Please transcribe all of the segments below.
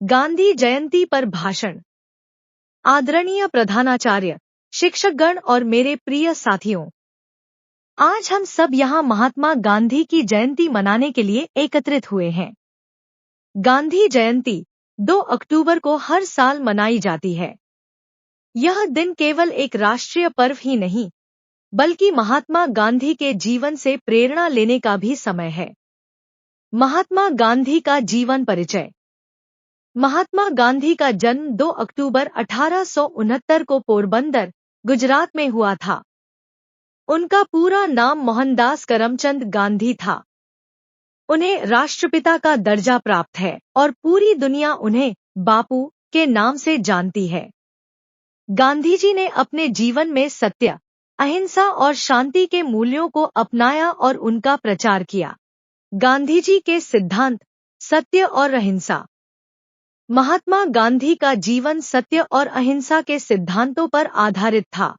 गांधी जयंती पर भाषण। आदरणीय प्रधानाचार्य, शिक्षकगण और मेरे प्रिय साथियों, आज हम सब यहाँ महात्मा गांधी की जयंती मनाने के लिए एकत्रित हुए हैं। गांधी जयंती 2 अक्टूबर को हर साल मनाई जाती है। यह दिन केवल एक राष्ट्रीय पर्व ही नहीं, बल्कि महात्मा गांधी के जीवन से प्रेरणा लेने का भी समय है। महात्मा गांधी का जीवन परिचय। महात्मा गांधी का जन्म 2 अक्टूबर 1869 को पोरबंदर, गुजरात में हुआ था। उनका पूरा नाम मोहनदास करमचंद गांधी था। उन्हें राष्ट्रपिता का दर्जा प्राप्त है और पूरी दुनिया उन्हें बापू के नाम से जानती है। गांधी जी ने अपने जीवन में सत्य, अहिंसा और शांति के मूल्यों को अपनाया और उनका प्रचार किया। गांधी जी के सिद्धांत सत्य और अहिंसा। महात्मा गांधी का जीवन सत्य और अहिंसा के सिद्धांतों पर आधारित था।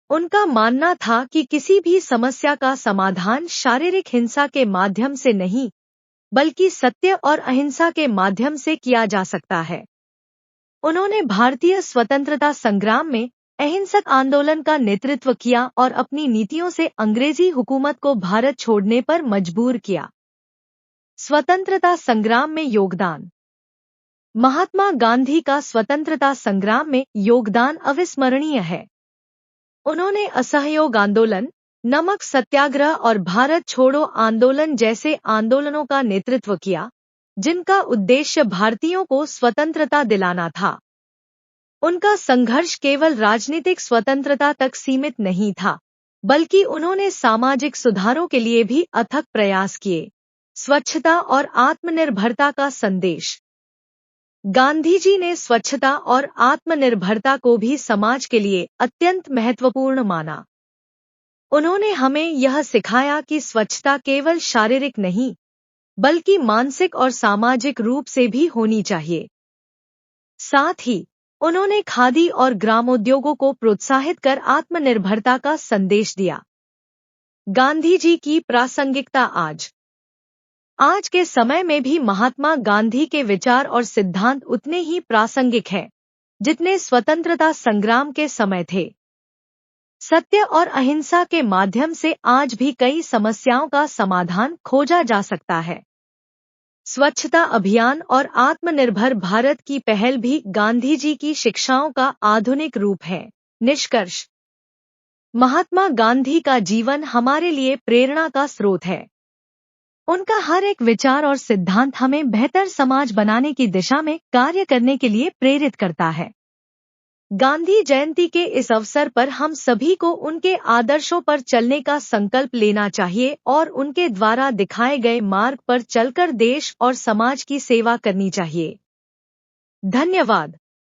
उनका मानना था कि किसी भी समस्या का समाधान शारीरिक हिंसा के माध्यम से नहीं, बल्कि सत्य और अहिंसा के माध्यम से किया जा सकता है। उन्होंने भारतीय स्वतंत्रता संग्राम में अहिंसक आंदोलन का नेतृत्व किया और अपनी नीतियों से अंग्रेजी हुकूमत को भारत छोड़ने पर मजबूर किया। स्वतंत्रता संग्राम में योगदान। महात्मा गांधी का स्वतंत्रता संग्राम में योगदान अविस्मरणीय है। उन्होंने असहयोग आंदोलन, नमक सत्याग्रह और भारत छोड़ो आंदोलन जैसे आंदोलनों का नेतृत्व किया, जिनका उद्देश्य भारतीयों को स्वतंत्रता दिलाना था। उनका संघर्ष केवल राजनीतिक स्वतंत्रता तक सीमित नहीं था, बल्कि उन्होंने सामाजिक सुधारों के लिए भी अथक प्रयास किए। स्वच्छता और आत्मनिर्भरता का संदेश। गांधी जी ने स्वच्छता और आत्मनिर्भरता को भी समाज के लिए अत्यंत महत्वपूर्ण माना। उन्होंने हमें यह सिखाया कि स्वच्छता केवल शारीरिक नहीं, बल्कि मानसिक और सामाजिक रूप से भी होनी चाहिए। साथ ही उन्होंने खादी और ग्रामोद्योगों को प्रोत्साहित कर आत्मनिर्भरता का संदेश दिया। गांधी जी की प्रासंगिकता। आज के समय में भी महात्मा गांधी के विचार और सिद्धांत उतने ही प्रासंगिक हैं, जितने स्वतंत्रता संग्राम के समय थे। सत्य और अहिंसा के माध्यम से आज भी कई समस्याओं का समाधान खोजा जा सकता है। स्वच्छता अभियान और आत्मनिर्भर भारत की पहल भी गांधी जी की शिक्षाओं का आधुनिक रूप है। निष्कर्ष। महात्मा गांधी का जीवन हमारे लिए प्रेरणा का स्रोत है। उनका हर एक विचार और सिद्धांत हमें बेहतर समाज बनाने की दिशा में कार्य करने के लिए प्रेरित करता है। गांधी जयंती के इस अवसर पर हम सभी को उनके आदर्शों पर चलने का संकल्प लेना चाहिए और उनके द्वारा दिखाए गए मार्ग पर चलकर देश और समाज की सेवा करनी चाहिए। धन्यवाद।